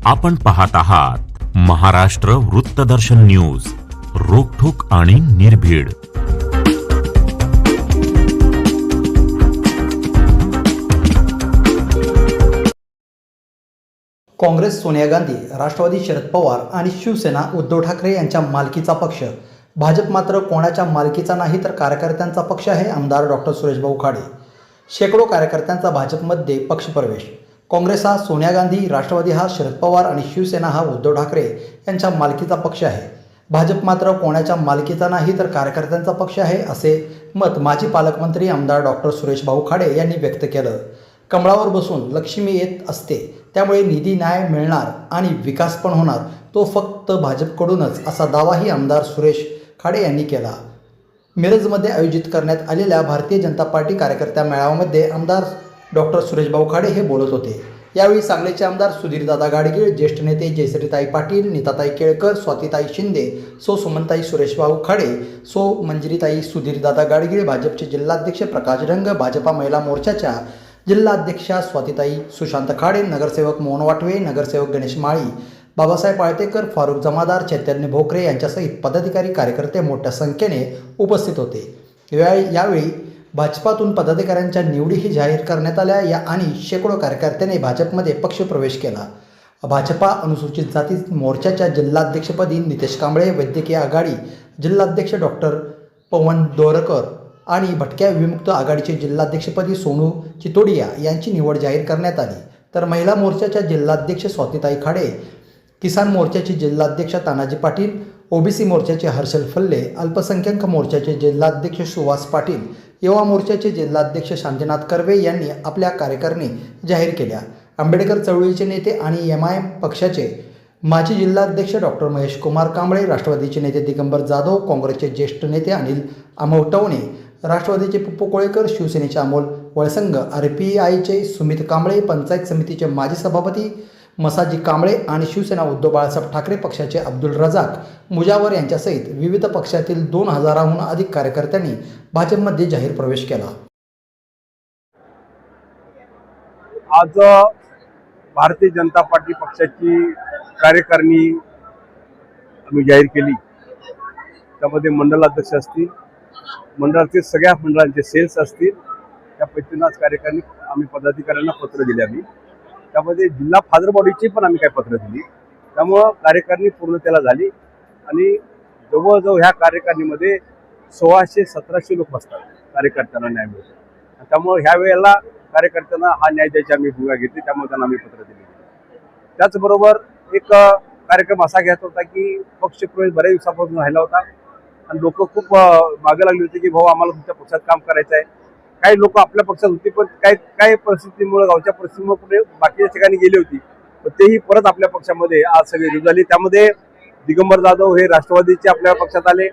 आपण पाहत आहात महाराष्ट्र वृत्तदर्शन न्यूज, रोखठोक आणि निर्भीड. काँग्रेस सोनिया गांधी, राष्ट्रवादी शरद पवार आणि शिवसेना उद्धव ठाकरे यांच्या मालकीचा पक्ष. भाजप मात्र कोणाच्या मालकीचा नाही तर कार्यकर्त्यांचा पक्ष आहे. आमदार डॉक्टर सुरेशभाऊ खाडे. शेकडो कार्यकर्त्यांचा भाजपमध्ये पक्षप्रवेश. काँग्रेस हा सोनिया गांधी, राष्ट्रवादी हा शरद पवार आणि शिवसेना हा उद्धव ठाकरे यांच्या मालकीचा पक्ष आहे. भाजप मात्र कोणाच्या मालकीचा नाही तर कार्यकर्त्यांचा पक्ष आहे, असे मत माजी पालकमंत्री आमदार डॉक्टर सुरेशभाऊ खाडे यांनी व्यक्त केलं. कमळावर बसून लक्ष्मी येत असते, त्यामुळे निधी न्याय मिळणार आणि विकास पण होणार, तो फक्त भाजपकडूनच, असा दावाही आमदार सुरेश खाडे यांनी केला. मिरजमध्ये आयोजित करण्यात आलेल्या भारतीय जनता पार्टी कार्यकर्त्या मेळाव्यामध्ये आमदार डॉक्टर सुरेशभाऊ खाडे हे बोलत होते. यावेळी सांगलीचे आमदार सुधीरदादा गाडगीळ, ज्येष्ठ नेते जयश्रीताई पाटील, नीताताई केळकर, स्वातीताई शिंदे, सो सुमनताई सुरेशभाऊ खाडे, सो मंजिरीताई सुधीरदादा गाडगीळ, भाजपचे जिल्हाध्यक्ष प्रकाश रंग, भाजपा महिला मोर्चाच्या जिल्हाध्यक्षा स्वातीताई सुशांत खाडे, नगरसेवक मोहन वाटवे, नगरसेवक गणेश माळी, बाबासाहेब आळतेकर, फारुख जमादार, चैतन्य भोकरे यांच्यासहित पदाधिकारी कार्यकर्ते मोठ्या संख्येने उपस्थित होते. यावेळी भाजपातून पदाधिकाऱ्यांच्या निवडीही जाहीर करण्यात आल्या आणि शेकडो कार्यकर्त्यांनी भाजपमध्ये पक्षप्रवेश केला. भाजपा अनुसूचित जाती मोर्चाच्या जिल्हाध्यक्षपदी नितेश कांबळे, वैद्यकीय आघाडी जिल्हाध्यक्ष डॉक्टर पवन दोरकर आणि भटक्या विमुक्त आघाडीचे जिल्हाध्यक्षपदी सोनू चितोडिया यांची निवड जाहीर करण्यात आली. तर महिला मोर्चाच्या जिल्हाध्यक्ष स्वातीताई खाडे, किसान मोर्चाचे जिल्हाध्यक्ष तानाजी पाटील, ओबीसी मोर्चाचे हर्षल फल्ले, अल्पसंख्याक मोर्चाचे जिल्हाध्यक्ष सुहास पाटील, युवा मोर्चाचे जिल्हाध्यक्ष शांतीनाथ कर्वे यांनी आपल्या कार्यकारिणी जाहीर केल्या. आंबेडकर चळवळीचे नेते आणि MIM पक्षाचे माजी जिल्हाध्यक्ष डॉक्टर महेश कुमार कांबळे, राष्ट्रवादीचे नेते दिगंबर जाधव, काँग्रेसचे ज्येष्ठ नेते अनिल आमवटवणे, राष्ट्रवादीचे पप्पू कोळेकर, शिवसेनेचे अमोल वळसंग, RPIचे सुमित कांबळे, पंचायत समितीचे माजी सभापती मसाजी कांबळे आणि शिवसेना उद्धव बाळासाहेब ठाकरे पक्षाचे अब्दुल रजाक मुजावर यांच्यासहित विविध पक्षातील 2000हून अधिक कार्यकर्त्यांनी भाजपमध्ये जाहीर प्रवेश केला. आज भारतीय जनता पार्टी पक्षाची कार्यकारिणी आम्ही जाहीर केली. त्यामध्ये मंडलाध्यक्ष असतील, मंडळातील सगळ्या मंडळांचे सेल्स असतील, त्या पैकीच कार्यकारिणी आम्ही पदाधिकाऱ्यांना पत्र दिले. आम्ही त्यामध्ये जिल्हा फादर बॉडीची पण आम्ही काय पत्र दिली. त्यामुळं कार्यकारिणी पूर्णतेला झाली आणि जवळजवळ ह्या कार्यकारिणीमध्ये 1600-1700 लोक बसतात. कार्यकर्त्यांना न्याय मिळतो. त्यामुळे ह्या वेळेला कार्यकर्त्यांना हा न्याय द्यायची आम्ही भूमिका घेतली. त्यामुळे त्यांना आम्ही पत्र दिले. त्याचबरोबर एक कार्यक्रम असा घ्यायचा होता की पक्षप्रवेश बऱ्याच दिवसापासून राहिला होता आणि लोक खूप मागे लागली होती की भाऊ आम्हाला तुमच्या पक्षात काम करायचं आहे. काही लोक आपल्या पक्षात होती पण काही परिस्थितीमुळे, गावच्या परिस्थितीमुळे पुढे बाकीच्या ठिकाणी गेली होती. पण तेही परत आपल्या पक्षामध्ये आज सगळे रुजू झाली. त्यामध्ये दिगंबर जाधव हे राष्ट्रवादीचे आपल्या पक्षात आले,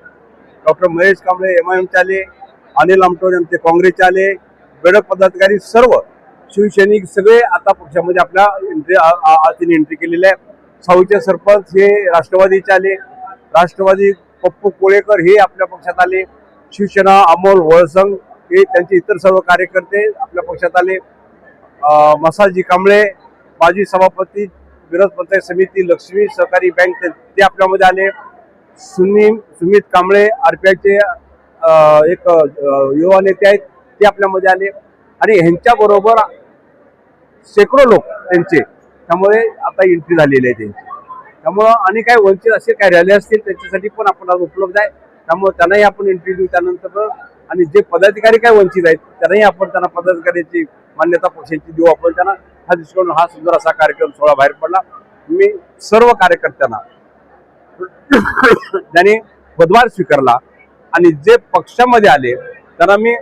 डॉक्टर महेश कांबळे MIMचे आले, अनिल आमटवणे आमचे काँग्रेसचे आले, बेडक पदाधिकारी सर्व शिवसैनिक सगळे आता पक्षामध्ये आपल्या एंट्री केलेली आहे. साऊचे सरपंच हे राष्ट्रवादीचे आले, राष्ट्रवादी पप्पू कोळेकर हे आपल्या पक्षात आले, शिवसेना अमोल वळसंग हे त्यांचे इतर सर्व कार्यकर्ते आपल्या पक्षात आले, मसाजी कांबळे माजी सभापती मिरज पंचायत समिती, लक्ष्मी सहकारी बँक ते आपल्यामध्ये आले, सुमित कांबळे RPIचे एक युवा नेते आहेत ते आपल्यामध्ये आले आणि ह्यांच्याबरोबर शेकडो लोक त्यांचे त्यामुळे आता एंट्री झालेली आहे त्यांची. त्यामुळं आणि काही वंचित असे काय रॅली असतील त्यांच्यासाठी पण आपण आज उपलब्ध आहे. त्यामुळे त्यांनाही आपण एंट्री देऊ. त्यानंतर आणि जे पदाधिकारी काय वंचित आहेत त्यांनाही आपण त्यांना पदाधिकाऱ्याची मान्यता पक्षाची देऊ. आपण त्यांना हा दृष्टिकोन हा सुंदर असा कार्यक्रम सोहळा बाहेर पडला. मी सर्व कार्यकर्त्यांना ज्यांनी पदभार स्वीकारला आणि जे पक्षामध्ये आले त्यांना मी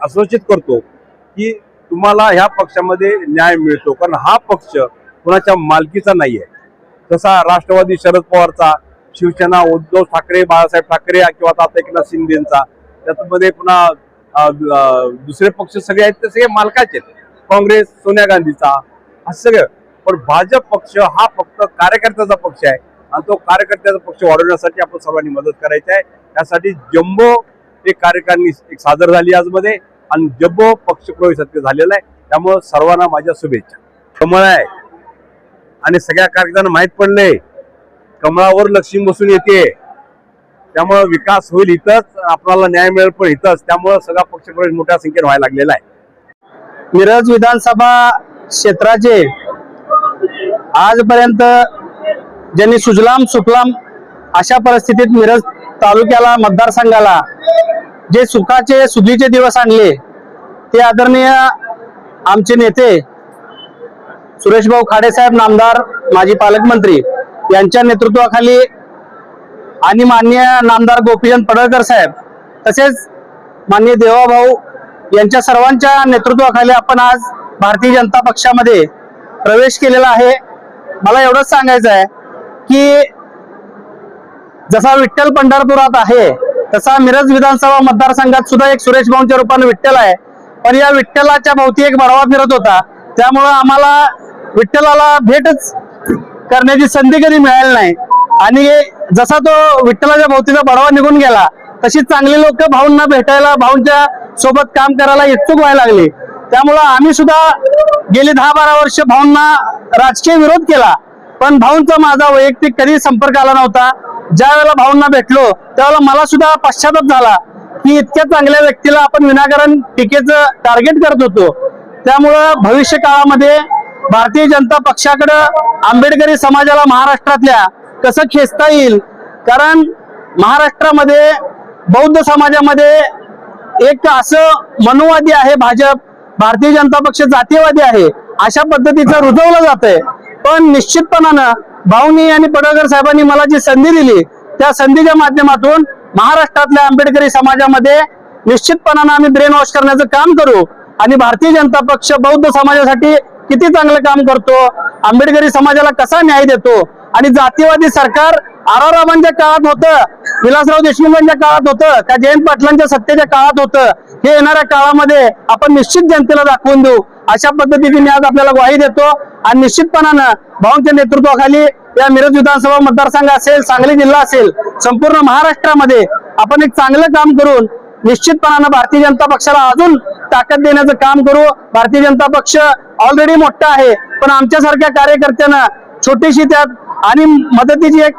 आश्वासित करतो की तुम्हाला ह्या पक्षामध्ये न्याय मिळतो, कारण हा पक्ष कोणाच्या मालकीचा नाही आहे. तसा राष्ट्रवादी शरद पवारचा, शिवसेना उद्धव ठाकरे बाळासाहेब ठाकरे किंवा आता एकनाथ शिंदेचा, त्यामध्ये पुन्हा दुसरे पक्ष सगळे आहेत ते सगळे मालकाचे आहेत. काँग्रेस सोनिया गांधीचा असं सगळं. पण भाजप पक्ष हा फक्त कार्यकर्त्याचा पक्ष आहे आणि तो कार्यकर्त्याचा पक्ष वाढवण्यासाठी आपण सर्वांनी मदत करायची आहे. त्यासाठी जम्बो एक कार्यकारिणी एक सादर झाली आजमध्ये आणि जम्बो पक्षप्रवेश झालेला आहे. त्यामुळे सर्वांना माझ्या शुभेच्छा. कमळ आहे आणि सगळ्या कार्यकर्त्यांना माहीत पडले कमळावर लक्ष्मी बसून येते, त्यामुळे विकास होईल इथंच, आपल्याला न्याय मिळेल पण इथंच, त्यामुळे सगळा पक्षप्रवेश मोठ्या संख्येने व्हायला लागलेला आहे. मिरज विधानसभा क्षेत्राचे आजपर्यंत ज्यांनी सुजलाम सुफलाम अशा परिस्थितीत मिरज तालुक्याला मतदारसंघाला जे सुखाचे सुधीचे दिवस आणले ते आदरणीय आमचे नेते सुरेशभाऊ खाडे साहेब, नामदार माजी पालकमंत्री यांच्या नेतृत्वाखाली आणि माननीय नामदार गोपीचंद पडळकर साहेब तसेच माननीय देवाभाऊ यांच्या सर्वांच्या नेतृत्वाखाली आपण आज भारतीय जनता पक्षामध्ये प्रवेश केलेला आहे. मला एवढंच सांगायचं आहे की जसा विठ्ठल पंढरपुरात आहे तसा मिरज विधानसभा मतदारसंघात सुद्धा एक सुरेश भाऊंच्या रूपाने विठ्ठल आहे, पण या विठ्ठलाच्या भोवती एक बडवा फिरत होता, त्यामुळं आम्हाला विठ्ठलाला भेटच करण्याची संधी कधी मिळाली नाही. आणि जसा तो विठ्ठलाच्या भोवतीचा बडवा निघून गेला तशी चांगली लोक भाऊंना भेटायला, भाऊंच्या सोबत काम करायला इच्छुक व्हायला लागली. त्यामुळं आम्ही सुद्धा गेली 10-12 वर्ष भाऊंना राजकीय विरोध केला, पण भाऊंचा माझा वैयक्तिक कधी संपर्क आला नव्हता. ज्या वेळेला भाऊंना भेटलो त्यावेळेला मला सुद्धा पश्चाताप झाला की इतक्या चांगल्या व्यक्तीला आपण विनाकारण टीकेचं टार्गेट करत होतो. त्यामुळं भविष्य काळामध्ये भारतीय जनता पक्षाकडं आंबेडकरी समाजाला महाराष्ट्रातल्या कसं खेचता येईल, कारण महाराष्ट्रामध्ये बौद्ध समाजामध्ये एक असं मनुवादी आहे भाजप, भारतीय जनता पक्ष जातीयवादी आहे, अशा पद्धतीचं रुजवलं जातंय. पण निश्चितपणानं भाऊनी आणि पडळकर साहेबांनी मला जी संधी दिली त्या संधीच्या माध्यमातून महाराष्ट्रातल्या आंबेडकरी समाजामध्ये निश्चितपणानं आम्ही ब्रेन वॉश करण्याचं काम करू आणि भारतीय जनता पक्ष बौद्ध समाजासाठी किती चांगलं काम करतो, आंबेडकरी समाजाला कसा न्याय देतो आणि जातीवादी सरकार आरारामांच्या काळात होतं, विलासराव देशमुखांच्या काळात होतं का जयंत पाटलांच्या सत्तेच्या काळात होतं, हे येणाऱ्या काळामध्ये आपण निश्चित जनतेला दाखवून देऊ अशा पद्धतीने मी आज आपल्याला ग्वाही देतो. आणि निश्चितपणानं भाऊंच्या नेतृत्वाखाली या मिरज विधानसभा मतदारसंघ असेल, सांगली जिल्हा असेल, संपूर्ण महाराष्ट्रामध्ये आपण एक चांगलं काम करून निश्चितपणानं भारतीय जनता पक्षाला अजून ताकद देण्याचं काम करू. भारतीय जनता पक्ष ऑलरेडी मोठा आहे, पण आमच्यासारख्या कार्यकर्त्यांना छोटीशी त्यात आणि मदतीची एक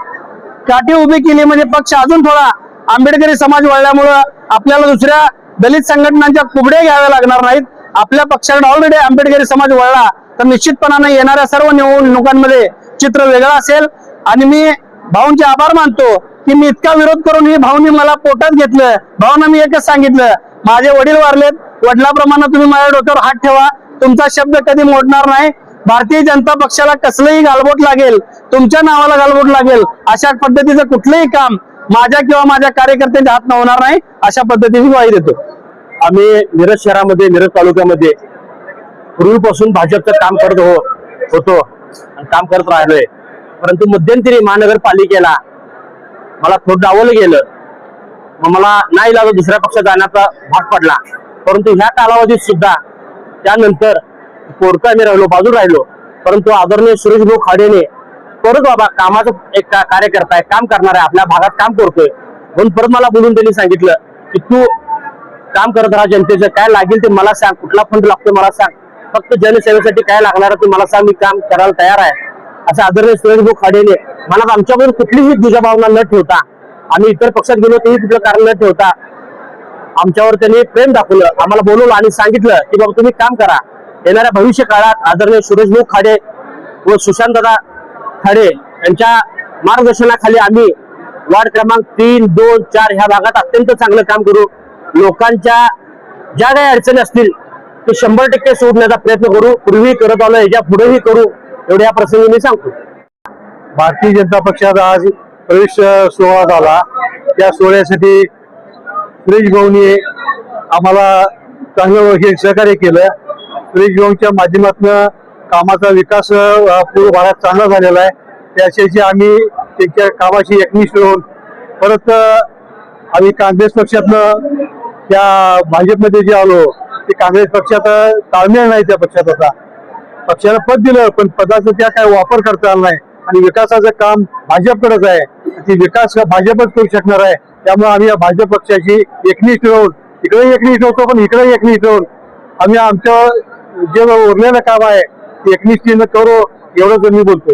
काठी उभी केली म्हणजे पक्ष अजून थोडा आंबेडकरी समाज वळल्यामुळं आपल्याला दुसऱ्या दलित संघटनांच्या कुबड्या घ्याव्या लागणार नाहीत. आपल्या पक्षाकडे ऑलरेडी आंबेडकरी समाज वळला तर निश्चितपणाने येणाऱ्या सर्व निवडणुकांमध्ये चित्र वेगळं असेल. आणि मी भाऊंचे आभार मानतो की मी इतका विरोध करून ही भाऊंनी मला पोटात घेतलं. भाऊंना मी एकच सांगितलं, माझे वडील वारलेत, वडिलाप्रमाणे तुम्ही माझ्या डोक्यावर हात ठेवा, तुमचा शब्द कधी मोडणार नाही. भारतीय जनता पक्षाला कसलंही गालबोट लागेल, तुमच्या नावाला गालबोट लागेल, अशा पद्धतीचं कुठलंही काम माझ्या किंवा माझ्या कार्यकर्त्यांच्या हात होणार नाही, अशा पद्धतीची ग्वाही देतो. आम्ही मिरज शहरामध्ये, मिरज तालुक्यामध्ये पूर्वीपासून भाजपचं काम करत होतो आणि काम करत राहिलोय. परंतु मध्यंतरी महानगरपालिकेला मला थोडं डावलं गेलं, मग मला नाही लागलं दुसऱ्या पक्षात जाण्याचा भाग पडला. परंतु ह्या कालावधीत सुद्धा त्यानंतर पोरका मी राहिलो, बाजू राहिलो, परंतु आदरणीय सुरेश भाऊ खाडेने परत बाबा कामाचा एक कार्यकर्ता आहे, काम करणार आहे, आपल्या भागात काम करतोय म्हणून परत मला बोलून त्यांनी सांगितलं की तू काम करत राहा, जनतेचं काय लागेल ते मला सांग, कुठला फंड लागतो मला सांग, फक्त जनसेवेसाठी काय लागणार ते मला सांग, मी काम करायला तयार आहे. असं आदरणीय सुरेश भाऊ खाडेने मला आमच्याकडून कुठलीही दुजाभावना न ठेवता, आम्ही इतर पक्षात गेलो तेही कुठलं कारण न ठेवता आमच्यावर त्यांनी प्रेम दाखवलं, आम्हाला बोलवलं आणि सांगितलं की बाबा तुम्ही काम करा. येणाऱ्या भविष्य काळात आदरणीय सुरेश भाऊ खाडे व सुशांतदादा खाडे यांच्या मार्गदर्शनाखाली आम्ही वार्ड क्रमांक 3, 2, 4 ह्या भागात अत्यंत चांगलं काम करू. लोकांच्या ज्या काही अडचणी असतील ते 100% सोडण्याचा प्रयत्न करू. पूर्वी करत आलो, याच्या पुढेही करू, एवढ्या प्रसंगी मी सांगतो. भारतीय जनता पक्षाचा आज प्रवेश सोहळा झाला. त्या सोहळ्यासाठी सुरेश भाऊनी आम्हाला चांगलं सहकार्य केलं. सुरेश भाऊंच्या माध्यमातून कामाचा विकास पूर्ण भागात चांगला झालेला आहे. त्याच्याशी आम्ही त्यांच्या कामाशी एकनिष्ठ होऊन परत आम्ही काँग्रेस पक्षातनं त्या भाजपमध्ये जे आलो ते काँग्रेस पक्षात ताळमेळ नाही. त्या पक्षात आता पक्षाला पद दिलं पण पदाचा त्या काय वापर करता आला नाही आणि विकासाचं काम भाजपकडेच आहे. ती विकास भाजपच करू शकणार आहे. त्यामुळे आम्ही या भाजप पक्षाशी एकनिष्ठ राहून इकडेही एकनिष्ठ होतो पण इकडेही एकनिष्ठ राहून आम्ही आमचं जे उरलेलं काम आहे ते एकनिष्ठीनं करू. एवढंच मी बोलतो.